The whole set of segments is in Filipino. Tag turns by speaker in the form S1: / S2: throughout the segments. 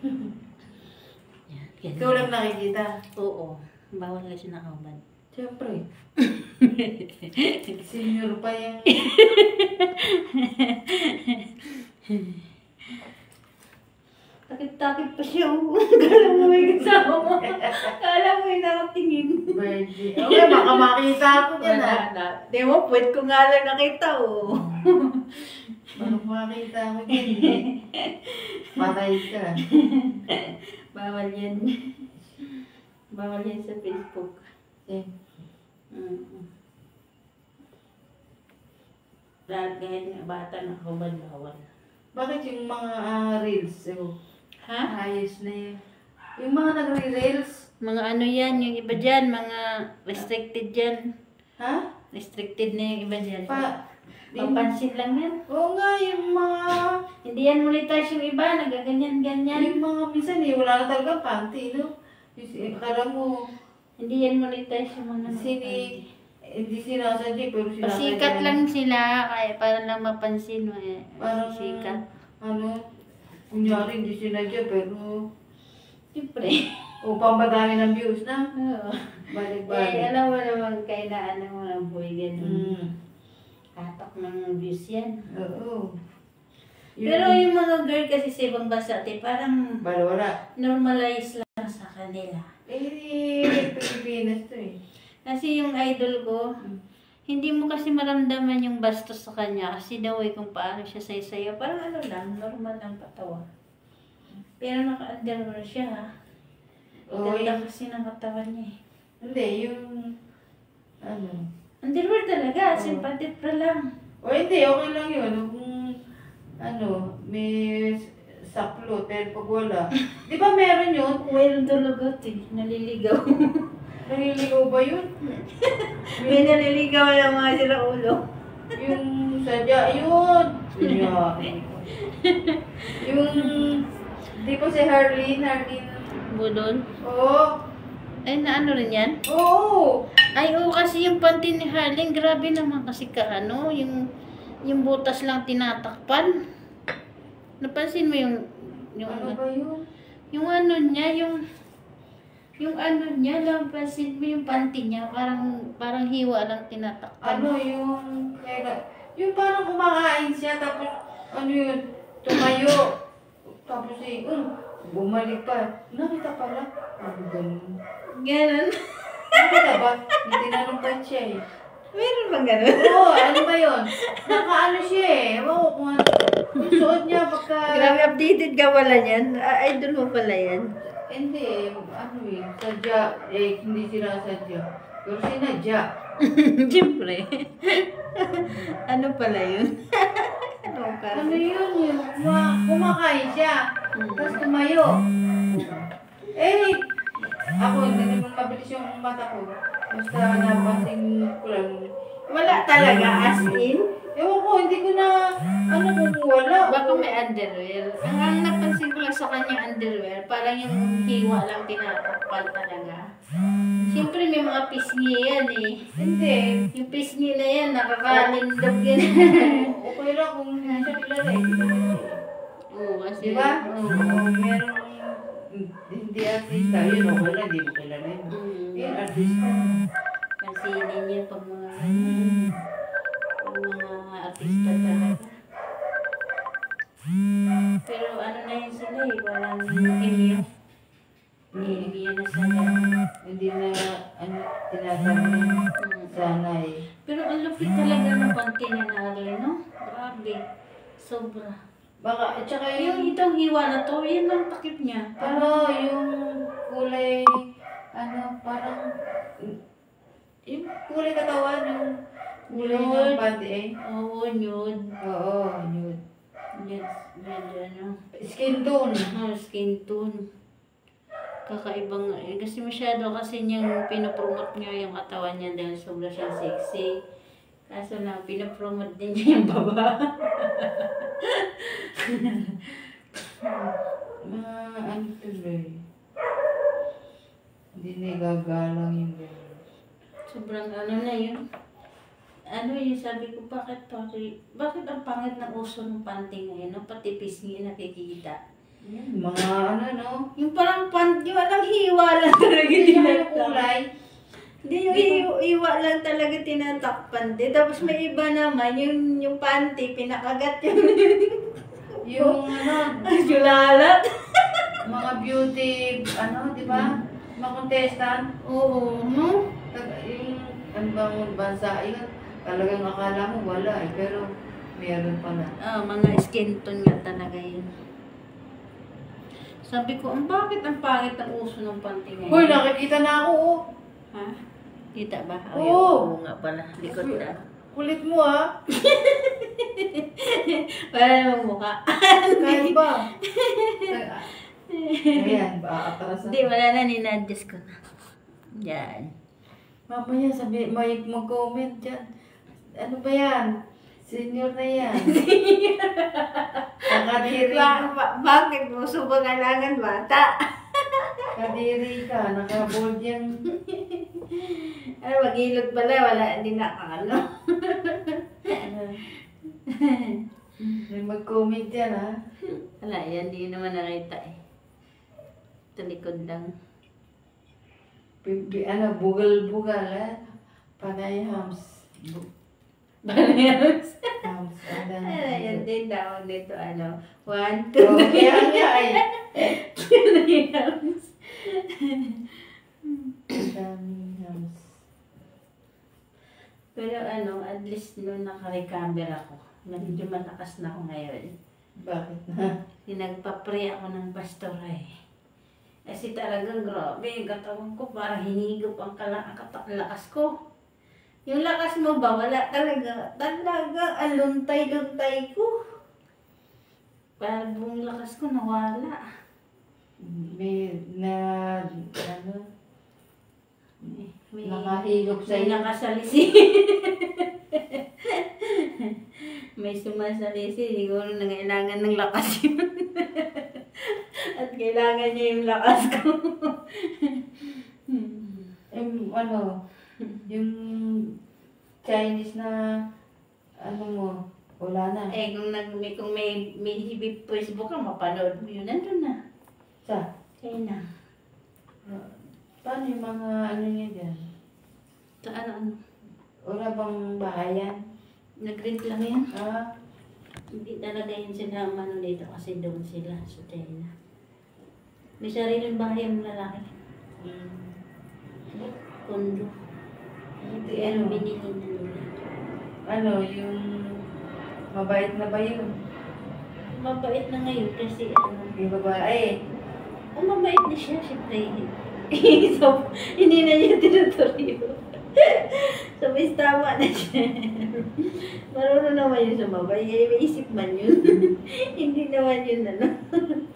S1: Yan,
S2: Ikaw lang nakikita.
S1: Oo. Bawal kasi nakahubad.
S2: Siyempre. Senior pa yan.
S1: Takip-takip pa siya. Kala mo may kasama mo. Kala mo may nakatingin.
S2: Virgin. Okay, baka makita ako dyan ah.
S1: Di mo, puwet ko nga lang nakita oh.
S2: Baka makita ako dyan eh. Patay ka.
S1: Bawal yan. Bawal yan sa Facebook.
S2: Eh,
S1: Lahat ganyan, bata nakahubad, bawal.
S2: bakit yung mga reels?
S1: Ha?
S2: Ayos na yun. Yung mga nagre-reels.
S1: Mga ano yan, yung iba dyan, mga restricted dyan.
S2: Ha?
S1: Restricted na yung iba dyan.
S2: Yung,
S1: Papansin lang yan.
S2: oo nga, yung mga...
S1: Hindi yan monetize yung iba, nagaganyan-ganyan.
S2: Yung mga minsan eh, wala na talaga panty, no? Akala mo,
S1: Hindi yan monetize yung mga
S2: hindi sinasadya, pero sinasadya.
S1: pasikat lang sila, kaya para lang mapansin mo eh.
S2: Parang,
S1: Sikat.
S2: Kunyari hindi sinadya, pero...
S1: Siyempre.
S2: Upang madami ng views na.
S1: Oo.
S2: Balik-balik.
S1: Alam mo naman kailangan ng mga boy ganun.
S2: Mm.
S1: Katak ng views yan.
S2: Oo.
S1: Pero yung mga girl kasi sa ibang bansa, parang
S2: Wala.
S1: normalize lang sa kanila.
S2: Pilipinas to eh.
S1: Kasi yung idol ko, hindi mo kasi maramdaman yung bastos sa kanya kasi daw kung paano siya sayo-sayo. Parang ano lang, normal lang patawa. Pero naka-underwear siya ha. Ganda kasi ng katawan niya eh.
S2: Hindi, yung...
S1: Underwear talaga, sympathetic pra lang.
S2: Hindi, okay lang yun. Kung, may saplo, pero pag wala. Di ba meron yun?
S1: Meron talaga naliligaw.
S2: Naliligaw ba yun?
S1: May naliligaw ng mga sila ulo.
S2: Yung sadya, yun. Yung... Di ba si Harleen?
S1: Budol?
S2: Oo.
S1: Ay, naano rin yan?
S2: Oo.
S1: Ay, oo, kasi yung panty ni Harleen, grabe naman kasi yung butas lang tinatakpan. Napansin mo yung
S2: Ano ba yun?
S1: yung ano niya, yung ano niya, napansin mo yung panty niya, parang hiwa lang tinatakpan.
S2: Yung parang kumakain siya, tapos, tumayo. Tapos bumalik pa. Nakita pala. Ganun.
S1: Ganun.
S2: Nakita ba? Tinanungkan siya eh.
S1: Meron bang ganun?
S2: Oo, ano ba yun? Nakaano siya eh. Ewan ko kung ano. Yung suot niya pagka...
S1: Grabe, updated ka pala yan. Idol mo pala yan.
S2: Hindi, sadya. Hindi sinasadya. Pero sinadya.
S1: Siyempre. Ano pala yun?
S2: Ano yun yun? Kumakain siya. Tapos tumayo. Ako, hindi naman mabilis yung mata ko. Basta napansin ko lang.
S1: Wala talaga, as in?
S2: Ewan ko, hindi ko na, kung wala.
S1: Baka may underwear. Ang napansin ko lang sa kanyang underwear, parang yung hiwa lang tinatakpan talaga. Siyempre may mga pisngi yan eh.
S2: Hindi.
S1: Yung pisngi na yan, nakakalindog yan.
S2: Okay lang kung hindi siya kilala eh.
S1: Oo, kasi...
S2: Diba? Meron hindi artista. Yun, okay lang, hindi mo kilala yun. Yun, artista.
S1: Pansinin niya pag mga artista talaga. Pero ano na yun sila eh, walang email. Email na sana.
S2: Hindi na, tinatanong sana eh.
S1: Pero ang lupit talaga ng panty ni Harley, no? Grabe. Sobra.
S2: Baka, at saka
S1: Yung itong hiwa na to, yan ang takip niya.
S2: yung kulay, parang, yung kulay katawan, yung kulay ng panty eh.
S1: Oo, nude.
S2: Oo, nude.
S1: Medyo ano.
S2: Skin tone.
S1: Skin tone. Kakaibang, kasi masyado kasi niyang pinopromote niya yung katawan niya dahil sobra siyang sexy. Kaso lang, pinopromote din niya yung baba.
S2: Tuloy. Hindi na igagalang yung gano'n.
S1: Sobrang ano na yun. Ano yung sabi ko, bakit ang pangit ng uso ng panty ngayon? No? Pati pisngi nakikita.
S2: Mga ano, no?
S1: Yung parang panty, walang hiwa lang talaga
S2: Hindi naman yung
S1: tinatakpan.
S2: kulay.
S1: Hindi, yung hiwa lang talaga tinatakpan. Tapos may iba naman, yung panty, pinakagat yung
S2: Yung ano,
S1: julalat.
S2: mga beauty, ano, di ba? Mga contestant.
S1: Oo, no?
S2: Yung, ano bang bansa, yun, talagang akala mo wala eh, pero meron pala.
S1: Mga skin tone nga talaga yun. Sabi ko, bakit ang pangit ang uso ng panty ngayon?
S2: Hoy, nakikita na ako, oh.
S1: Ha? Kita ba?
S2: Oo.
S1: Oo nga pala. Likod na.
S2: Kulit mo, ah.
S1: Wala namang mukha.
S2: Kahit ba? Ayan, aatras
S1: Hindi, wala na. Ninadjust ko na. Yan.
S2: Mamaya sabi, may mag-comment dyan. Ano ba yan? Senior na yan. Nakadiri ka.
S1: Bakit mo kailangan bata?
S2: Kadiri ka. Nakabold yan.
S1: Ano, mag-ilog pala. Wala, hindi na ano.
S2: May mag-comment yan, ha?
S1: Wala, yan. Hindi naman nakita eh. Ito likod lang.
S2: Ano, bugal-bugal, ha? Panay hams.
S1: Balias.
S2: Hams. Ano,
S1: Yan din tawag dito. 1, 2,
S2: Oh, kaya nga eh.
S1: 3 hams.
S2: Daming hams.
S1: Pero at least nung naka-recover ako, medyo malakas na ako ngayon.
S2: Bakit na?
S1: Nagpa-pray ako ng pastor eh. Kasi talagang grabe, katawan ko parang hinigop ang lakas ko. Yung lakas mo ba, wala talaga. Talaga, ang luntay-luntay ko. Parang buong lakas ko nawala.
S2: May ano?
S1: May
S2: Nakahilok
S1: may
S2: sa'yo.
S1: nakasalisi. May sumasalisi. Siguro nangailangan ng lakas yun. At kailangan niya yung lakas ko.
S2: Ano? Yung Chinese na ano mo, wala na.
S1: Kung may Facebook ka, mapanood mo yun. Nandun na.
S2: Sa?
S1: China.
S2: Paano yung mga ano niya dyan?
S1: Sa ano?
S2: Wala bang bahayan?
S1: Nag-rent lang yan.
S2: Hindi
S1: talaga yun sila dito kasi doon sila sa China. May sariling bahay ang lalaki. Kondo. Pero binili na nila.
S2: Ano, yung mabait na ba yun?
S1: Mabait na ngayon kasi
S2: Yung babae.
S1: mabait na siya, siyempre. So, hindi na niya tinutuloy. So, may tama na siya. Marunong naman yun sa babae. May isip man yun. Hindi naman yun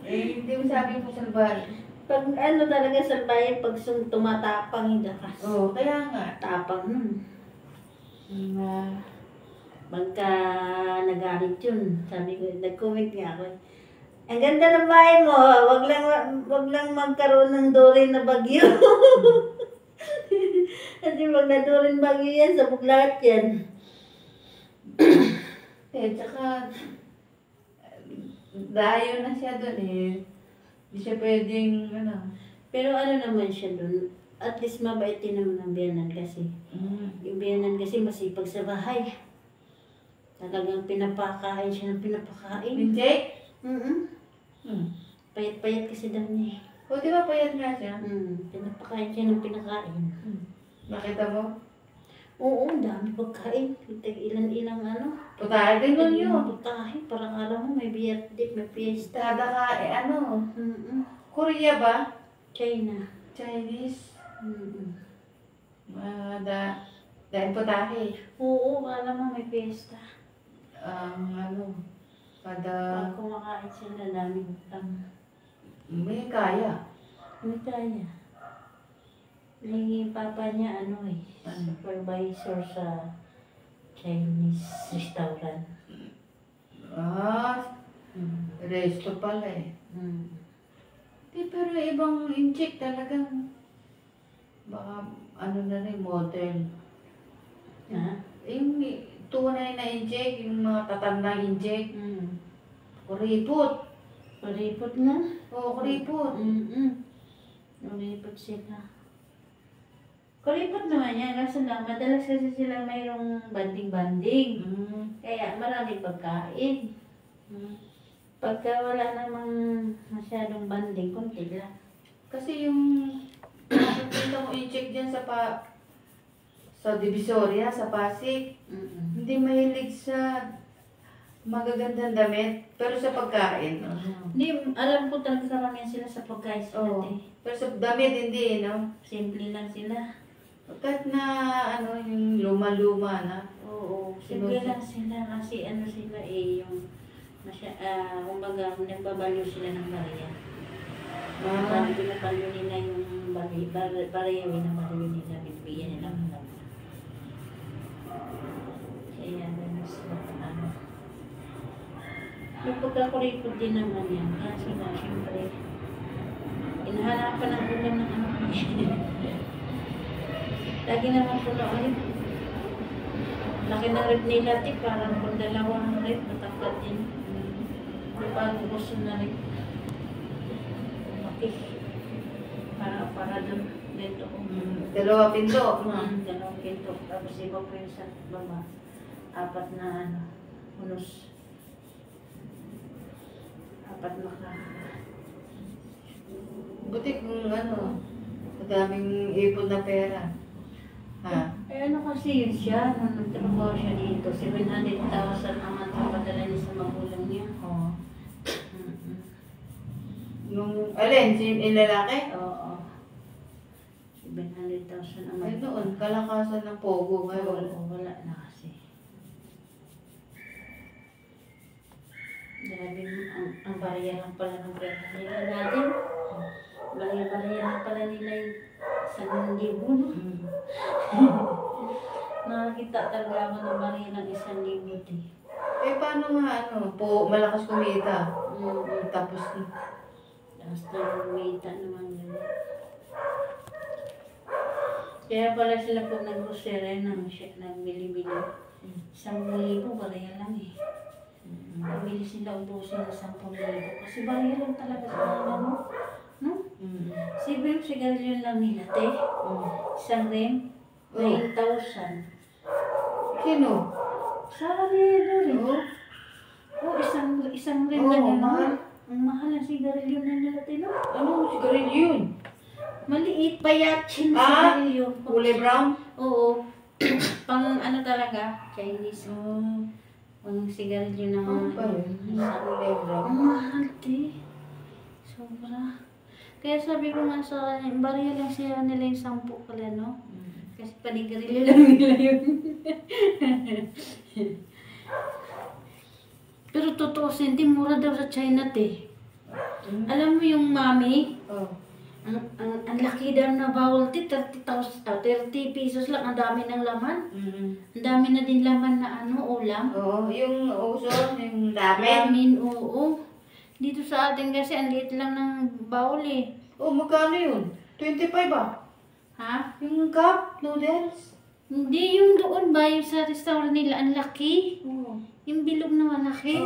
S2: Hindi mo sabi mo sa babae.
S1: Pag talaga sa bayan, pag tumatapang yung lakas.
S2: Oo, kaya nga.
S1: Tapang nun. Pagka nagalit yun, sabi ko, nag-comment nga ako. Ang ganda ng bahay mo, wag lang magkaroon ng Dory na bagyo. Kasi pag na-Dory bagyo yan, sabog lahat yan.
S2: Tsaka, dayo na siya doon eh. Hindi siya pwedeng,
S1: Pero naman siya dun, at least mabait din naman ang biyanan kasi. Yung biyanan kasi masipag sa bahay. Talagang pinapakain siya ng pinapakain.
S2: Pinjay?
S1: Payat-payat kasi daw niya eh.
S2: O, di ba payat nga siya?
S1: Pinapakain siya ng pinakain.
S2: Nakita mo?
S1: Oo, ang dami pagkain. Ilan-ilang
S2: Putahe din nun yun.
S1: Putahe, parang alam mo, may birthday, may fiesta.
S2: Tada ka, Korea ba?
S1: China.
S2: Chinese? Dahil putahe.
S1: Oo, alam mo, may fiesta.
S2: Kada...
S1: Pag kumakain sila, daming utang.
S2: May kaya.
S1: May kaya. May papa niya, supervisor sa Chinese restaurant.
S2: Resto pala eh. Pero ibang incheck talagang baka na rin modern.
S1: Ha?
S2: Yung tunay na incheck, yung mga tatandang incheck, kuripot.
S1: Kuripot na.
S2: Oo, kuripot.
S1: Kuripot sila. Kuripot naman yan, kaso lang, madalas kasi sila mayroong banding-banding. Kaya marami pagkain. Pagka wala namang masyadong banding, kunti lang.
S2: Kasi yung nakikita mo i-check dyan sa Divisoria, sa Pasig, hindi mahilig sa magagandang damit, pero sa pagkain.
S1: Hindi, alam ko talaga karamihan sila sa pagkain sila.
S2: Pero sa damit hindi, no?
S1: Simple lang sila.
S2: Kahit na yung luma-luma na.
S1: Oo, simple lang sila kasi ano sila yung kumbaga nagbabaliw sila ng bariya. Pinapalo nila yung bariya, binabaliw nila, binibigyan nila ng laman. Kaya ganun sila yung pagkakuripot din naman yan. Kasi nga, syempre, inahanapan ng ulam ng anak niya. Lagi naman puno ulit. Laki ng rib nila, parang kung dalawang rib, matangkad din. Pag gusto na rin. Okay. Para doon. Dito.
S2: Dalawa pinto.
S1: Dalawang pinto. Tapos iba po yung sa baba. 4 na unos. 4 na ka.
S2: Buti kung madaming ipon na pera. Ha?
S1: Ano kasi yun siya, nung nagtrabaho siya dito, 700,000 naman ang padala niya sa magulang niya.
S2: Oo. Alin? Yung lalaki?
S1: Oo. 700,000 naman.
S2: Ay noon, kalakasan ng pogo ngayon.
S1: Oo, wala na kasi. Grabe, ang barya lang pala ng pera nila natin. Barya lang pala nila yung 1,000, no? Nakakita talaga ako ng barya ng 1,000 eh.
S2: Eh paano nga malakas kumita? Tapos
S1: Basta kumita naman yun. Kaya pala sila po nag-grocery nagbili-bili. 10,000 barya lang eh. Pabili sila ubusin ng 10,000 kasi barya lang talaga sa nila, no? No? Siyempre yung sigarilyo lang nila, te. Isang rim, 9,000.
S2: Sino?
S1: Sa kanila rin. Oo, isang rim na yun.
S2: Mahal.
S1: Ang mahal ang sigarilyo na nila, te, no?
S2: Ano sigarilyo yun?
S1: Maliit, payatsin na sigarilyo.
S2: Kulay brown?
S1: Oo. Pang talaga, Chinese. Pang sigarilyo na mga
S2: Kulay brown.
S1: ang mahal, te. Sobra. Kaya sabi ko nga sa kanya, barya lang siya nila yung 10 pala, no? Kasi panigarilyo lang nila yun. Pero totoo, hindi mura daw sa China, te. Alam mo yung mami? Ang laki daw na bawal, te. 30 pesos lang. Ang dami ng laman. Ang dami na din laman na ulam.
S2: Oo, yung uso, yung ramen.
S1: Ramen, oo. Dito sa atin kasi, ang liit lang ng bowl eh.
S2: Magkano yun? 25 ba?
S1: Ha?
S2: Yung cup noodles?
S1: Hindi, yung doon ba, yung sa restaurant nila, ang laki. Yung bilog na malaki.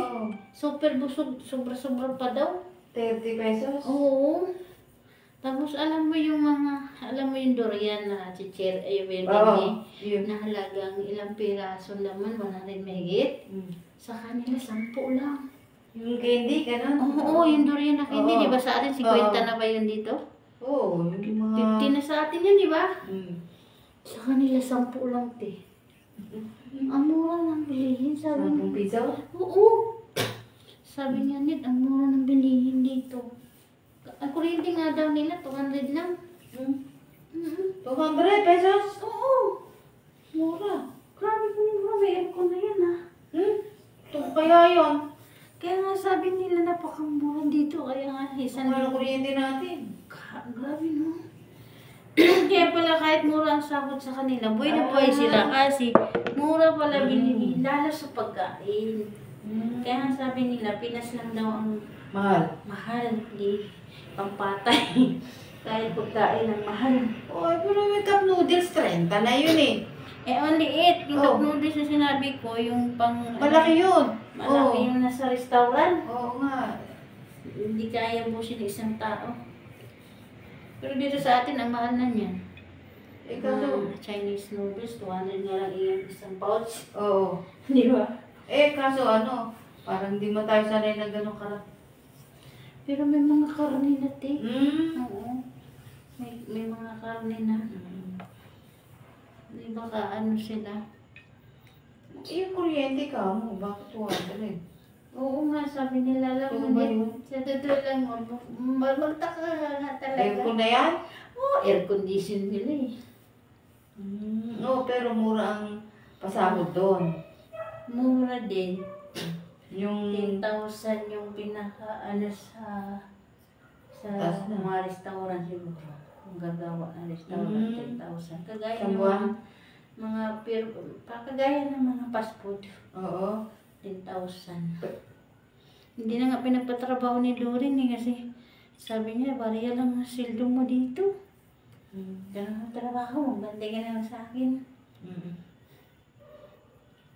S1: Super busog, sobra-sobra pa daw.
S2: 30 pesos?
S1: Oo. Tapos alam mo yung durian na chichir, yung na halagang ilang piraso naman, 100 megit. Sa kanila, 10 lang.
S2: Yung candy, gano'n?
S1: Oo, yung durian na candy, di ba sa atin, 50 na ba yun dito?
S2: Oo, yung mga...
S1: 50 na sa atin yan, di ba? Sa kanila, 10 lang, te. Ang mura ng bilihin, sabi niya.
S2: 10 piso?
S1: Oo. Sabi niya, Nit, ang mura ng bilihin dito. Ang kuryente nga daw nila, 200 lang.
S2: 200 pesos?
S1: Oo. Mura. Grabe ko mura, may aircon na yan, ha?
S2: Kaya yun.
S1: Kaya nga sabi nila, napakamura dito. Kaya nga, isang...
S2: Ang kuryente natin.
S1: Grabe, no? Kaya pala kahit mura ang sahod sa kanila, buhay na buhay sila kasi mura pala bilihin, lalo sa pagkain. Kaya nga sabi nila, Pinas lang daw ang mahal, di pampatay. Kahit pagkain ang mahal.
S2: Pero may cup noodles, 30 na yun eh.
S1: Ang liit. Yung cup noodles na sinabi ko, yung pang...
S2: Malaki yun.
S1: Malaki yung nasa restaurant.
S2: Oo nga.
S1: hindi kaya busin ng isang tao. Pero dito sa atin, ang mahal na niyan.
S2: Eh, kaso,
S1: Chinese noodles, 200 nga lang iyan isang pouch.
S2: oo.
S1: Di ba?
S2: Eh, kaso ano, parang di mo tayo sanay na ganun karat.
S1: Pero may mga karne na, te.
S2: Mm.
S1: Oo. May mga karne na. Di ba ano sila?
S2: Eh, yung kuryente ka mo, bakit 200?
S1: Oo nga, sabi nila lang.
S2: Oo ba yun?
S1: Sa totoo lang, magtaka ka nga talaga.
S2: Aircon na yan?
S1: Oo, air condition nila eh.
S2: Oo, pero mura ang pasahod doon.
S1: Mura din.
S2: Yung
S1: 10,000 yung pinaka sa
S2: Taas na.
S1: mga restaurant siguro. Kung gagawa ng restaurant, 10,000. Kagaya
S2: Sa
S1: ng
S2: buwan?
S1: mga kagaya ng mga fast food,
S2: Oo.
S1: 10,000. Hindi na nga pinagpatrabaho ni Lorin eh, kasi sabi niya, bariya lang ang sildo mo dito. Ganun ang trabaho mo, bantay ka na lang sa akin.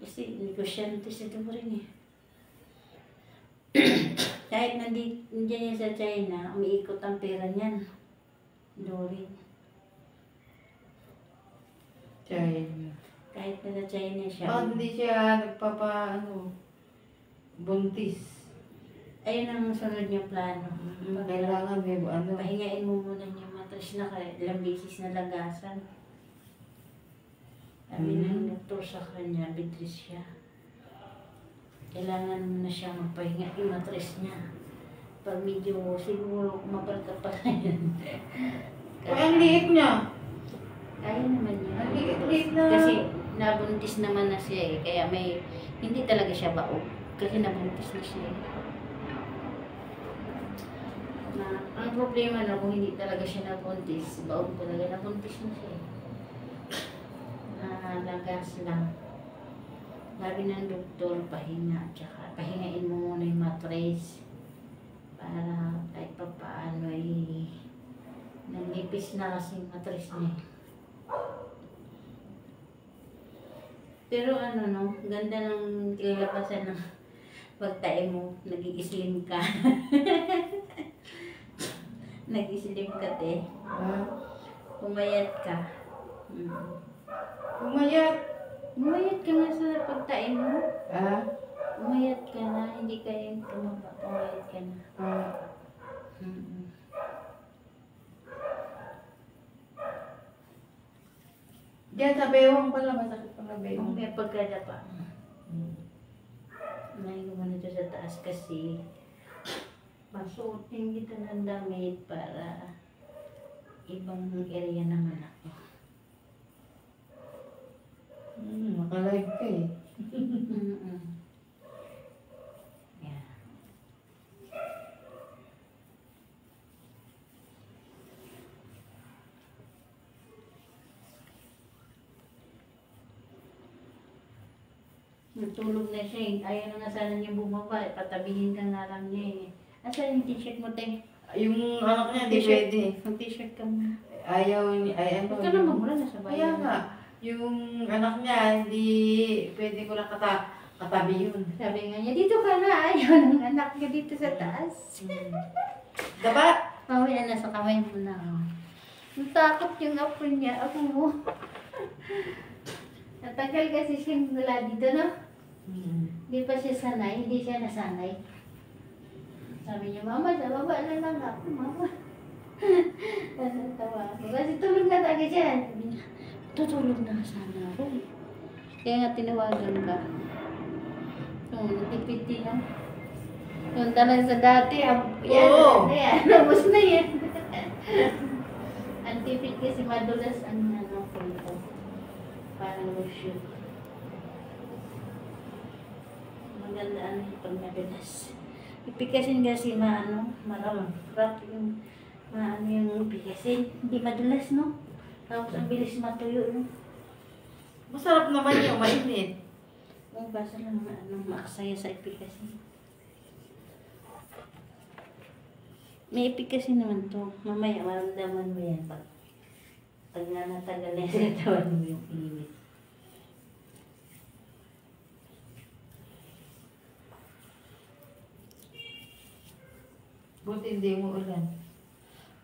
S1: Kasi negosyante si Lorin eh. Kahit nandiyan niya sa China, umiikot ang pera niyan. Lorin.
S2: China.
S1: Kahit na sa China siya.
S2: Bakit hindi siya buntis?
S1: Ayun ang sunod niya plano.
S2: Kailangan may
S1: Pahingain mo muna yung matras na ilang beses na lagasan. Sabi ng doktor sa kanya, bitris siya. Kailangan mo na siya magpahinga yung matras niya. Pag medyo siguro mapalka pa na yan.
S2: Ang liit niya.
S1: Kaya naman yun.
S2: Ang liit na.
S1: Kasi nabuntis naman na siya eh. Kaya hindi talaga siya baog. Kasi nabuntis na siya eh. Ang problema na kung hindi talaga siya nabuntis, baog talaga nabuntis na siya eh. Lagas lang. Sabi ng doktor, pahinga. Tsaka pahingain mo muna yung mattress. Para kahit pa paano eh, nalipis na kasi yung mattress niya. Pero ganda ng kilalabasan ng pagtae mo, nag-i-slim ka. Nag-i-slim ka, te. Pumayat ka.
S2: Umayat.
S1: Umayat ka nga sa pagtae mo. Umayat ka na, hindi ka yung tumaba. Umayat ka na.
S2: Diyan sa bewang pala, masakit pala bewang.
S1: May pagkadapa. May gumano ito sa taas kasi masuotin kita ng damit para ibang area naman ako.
S2: Makalive ka eh.
S1: Yeah. Natulog na siya eh. Ayaw na nga sana niya bumaba. Patabihin ka nga lang niya eh. Asan yung t-shirt mo, te?
S2: Yung anak niya, di pwede.
S1: Mag-t-shirt ka muna.
S2: Ayaw niya,
S1: Huwag ka na magmula na sa
S2: Kaya
S1: bayan.
S2: nga, yung anak niya, hindi pwede ko lang katabi yun.
S1: Sabi nga niya, dito ka na. Ayaw ng anak niya dito sa taas.
S2: Diba?
S1: Mamaya na sa kamay mo na. Natakot yung apo niya. Ako mo. Natagal kasi siya mula dito, no? Hindi pa siya sanay. Hindi siya nasanay. Sabi niya, Mama, sa baba na lang ako, Mama. Tawa ako. Kasi tulog na talaga siya. Sabi niya, tutulog na sana ako. Kaya nga tinawagan ka. Natipid no? Yung talang sa dati, yan,
S2: Oo.
S1: nabos na yan. Ang tipid kasi madulas ang pulpo. Parang lotion. Maganda pag nadulas. Ipikasin kasi marap yung yung ipikasin. Hindi madulas, no? Tapos ang bilis matuyo, no?
S2: Masarap naman yung mainit.
S1: Kung basa lang maaksaya sa ipikasin. May ipikasin naman to. Mamaya maramdaman mo yan pag nanatagal na sa tawan mo yung init.
S2: Buti hindi mo ulan.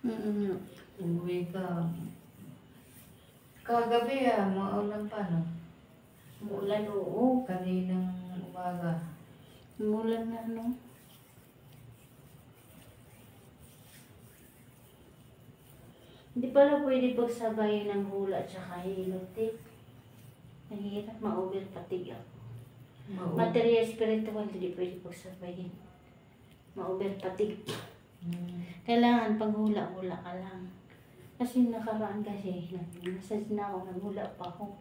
S1: Mm.
S2: Uwi ka. Kagabi maulan pa, no?
S1: Umulan, oo.
S2: Kaninang umaga.
S1: Umulan na, no? Hindi pala pwede pagsabayin ng hula at saka hilot eh. Nahihirap, ma-over fatigue ako. Material spiritual, hindi pwede pagsabayin. Ma-over fatigue. Kailangan pag hula-hula ka lang. Kasi nakaraan kasi, nag-massage na ako, naghula pa ako.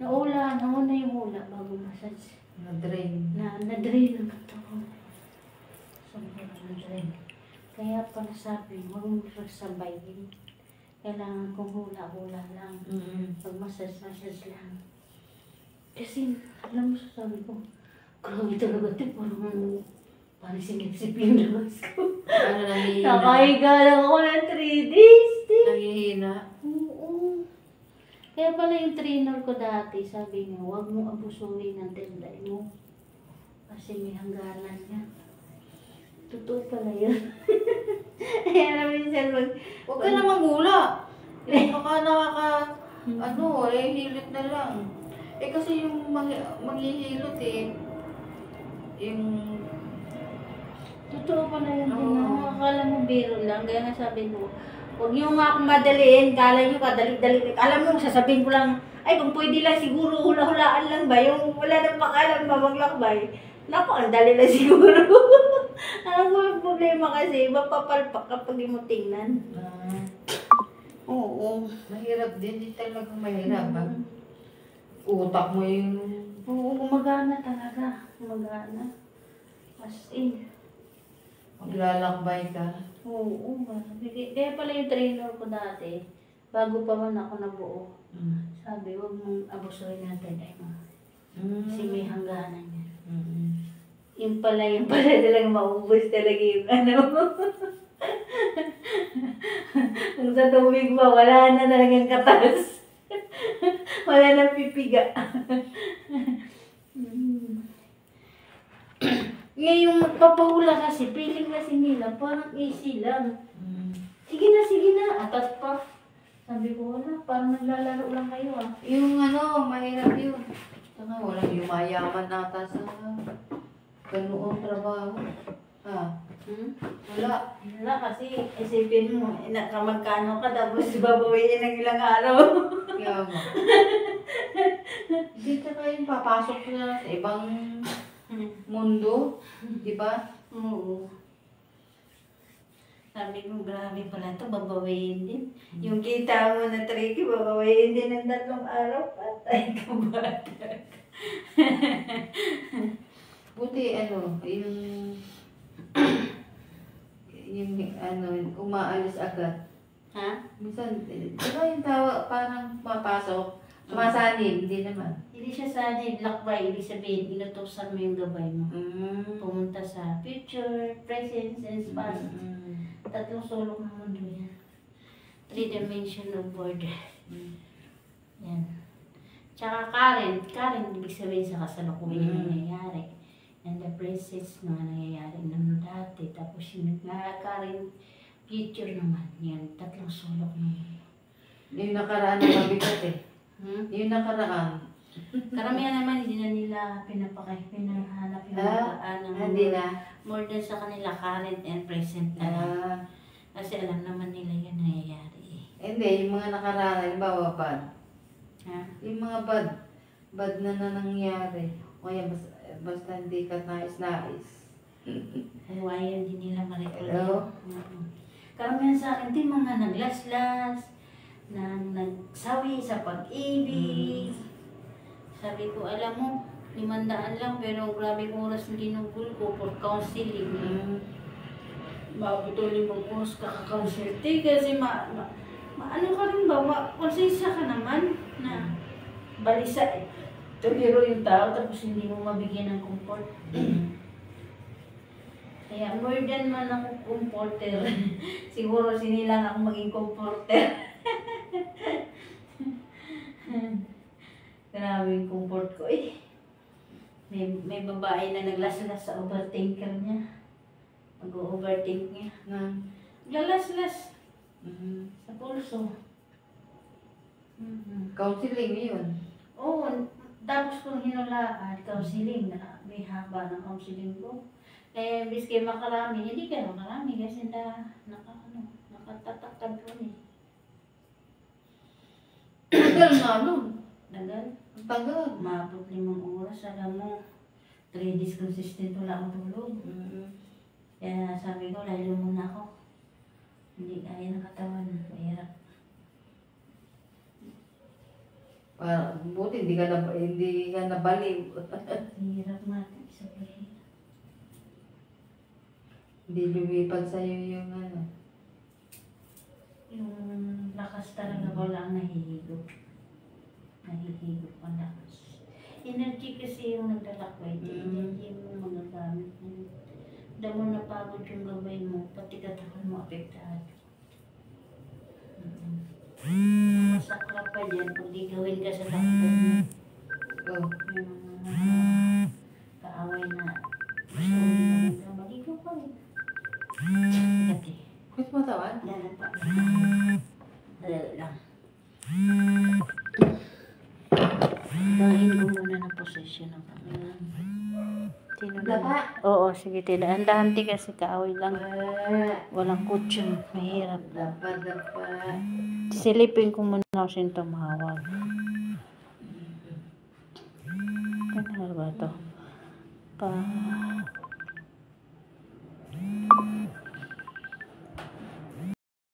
S1: Nauna yung hula bago massage.
S2: Na-drain.
S1: Na-drain ang katawan. Sobrang na-drain. Kaya pala sabi, huwag mo pagsabayin. Kailangan kong hula-hula lang. Pag-massage lang. Kasi, alam mo, sabi ko, grabe talaga ito, parang sinipsip yung labas ko.
S2: Ano, nangihina?
S1: Nakahiga lang ako ng 3 days.
S2: Nangihina?
S1: Oo. Kaya pala yung trainer ko dati, sabi niya, huwag mo abusuhin ang tenday mo. Kasi may hangganan niya. Totoo pala yun. Kaya namin siya
S2: Huwag ka na maghula. Baka hilit na lang. Kasi yung maghihilot yung...
S1: Totoo pala yun.
S2: Oo.
S1: Akala mo biro lang. Kaya nga sabi ko, huwag niyo nga akong madaliin. Kala niyo kadali-dali. Alam mo, sasabihin ko lang, ay kung pwede lang siguro hula-hulaan lang ba? Yung wala nang pakalan ba maglakbay. Naku, ang dali lang siguro. Alam mo yung problema kasi, mapapalpak kapag di mo tingnan. Oo.
S2: Mahirap din. Di talagang mahirap. Utak mo yung...
S1: Oo, gumagana talaga. Gumagana. As in.
S2: Maglalakbay ka.
S1: Oo. Kaya pala yung trainer ko dati, bago pa man ako nabuo, sabi, huwag mong abusuhin natin ay mo. Kasi may hangganan yan. Yung pala talagang maubos talaga yung Kung sa tubig ba, wala na talagang katas. Wala na pipiga. Ngayong magpapahula kasi, feeling kasi nila, parang easy lang. Sige na, atas pa. Sabi ko, wala, parang naglalaro lang kayo
S2: Yung mahirap yun. Saka walang yumayaman nata sa ganoong trabaho. Wala.
S1: Wala kasi, isipin mo, nakamagkano ka, tapos babawiin ng ilang araw.
S2: Kaya nga. Hindi ka kayong papasok na sa ibang mundo, di ba?
S1: Oo. Sabi ko, grabe pala ito, babawiin din. Yung kita mo na tricky, babawiin din ng 3 araw, patay ka bata.
S2: Buti umaalis agad.
S1: Ha?
S2: Minsan, di ba yung tawa parang mapasok, sumasanib, hindi naman.
S1: Hindi siya sanib, lakbay, ibig sabihin, inutusan mo yung gabay mo. Pumunta sa future, present, and past. 3 sulok ng mundo yan. 3 dimension of border. Yan. Tsaka current, ibig sabihin sa kasalukuyan yung nangyayari. And the presence na nangyayari naman dati. Tapos yung current future naman. Yan, 3 sulok ng mundo.
S2: Yung nakaraan na mabigat Yung nakaraan.
S1: Karamihan naman hindi na nila pinahanap yung nakaraan ng
S2: Hindi na.
S1: more than sa kanila current and present na lang. Kasi alam naman nila yun nangyayari.
S2: Hindi, yung mga nakaraan, halimbawa bad. Yung mga bad na nangyari. O yan, basta hindi ka nais-nais.
S1: Ayaw din nila ma-recall.
S2: Hello?
S1: Karamihan sa akin, di mga naglaslas, nagsawi sa pag-ibig. Sabi ko, alam mo, 500 lang, pero grabing oras na ginugol ko for counseling. Mabuto 5 oras kaka-counsel. Kasi ano ka rin ba? Konsensya ka naman na balisa tuliro yung tao tapos hindi mo mabigyan ng comfort. Kaya more than man ako comforter, siguro sinilang ako maging comforter. Grabe yung comfort ko eh. May babae na naglaslas sa overthinker niya. Mag-overtake niya.
S2: Na.
S1: Lalas-las
S2: Mhm.
S1: sa pulso.
S2: Counseling yun.
S1: Oo, tapos kung hinulaan, counseling na, may haba ng counseling ko. Kaya imbis kayo makarami, hindi kayo makarami kasi nakatatakad ko eh.
S2: Tagal na nun.
S1: Tagal.
S2: Ang tagal.
S1: Maabot 5 oras, alam mo, 3 days consistent wala akong tulog.
S2: Mhm.
S1: Kaya sabi ko, lalo muna ako. Hindi kaya ng katawan, mahirap.
S2: Buti hindi ka nabaliw.
S1: Mahirap natin sabihin.
S2: Hindi lumipad sa'yo yung ano.
S1: Yung lakas talaga wala nahihigop. Nahihigop ang lakas. Energy kasi yung nagdala ko, hindi mo magagamit. Dahil mo napagod yung gabay mo, pati katawan mo apektado. Masakla pa dyan kung di gawin ka sa lakbay mo.
S2: Oh.
S1: Yung mga kaaway na gusto mo gawin ka, maligo ka rin. Dati.
S2: Quit mo tawan?
S1: Dala pa. Dala lang. Dahin ko muna ng posisyon ng camera.
S2: Dapa?
S1: Oo, sige tila. Andahan di kasi kaaway lang. Walang kutsyon. Mahirap.
S2: Dapa.
S1: Silipin ko muna ako siyang tumawag. Ano ba ito?